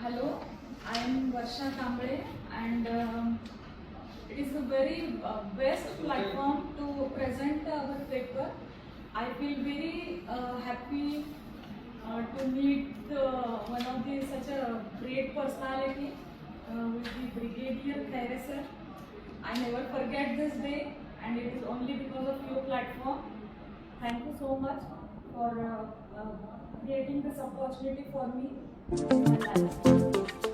Hello, I am Varsha Kamble, and it is a very best platform to present our paper. I feel very happy to meet one of the such a great personality with the Brigadier Khaire. I never forget this day, and it is only because of your platform. Thank you so much for creating this opportunity for me in my life.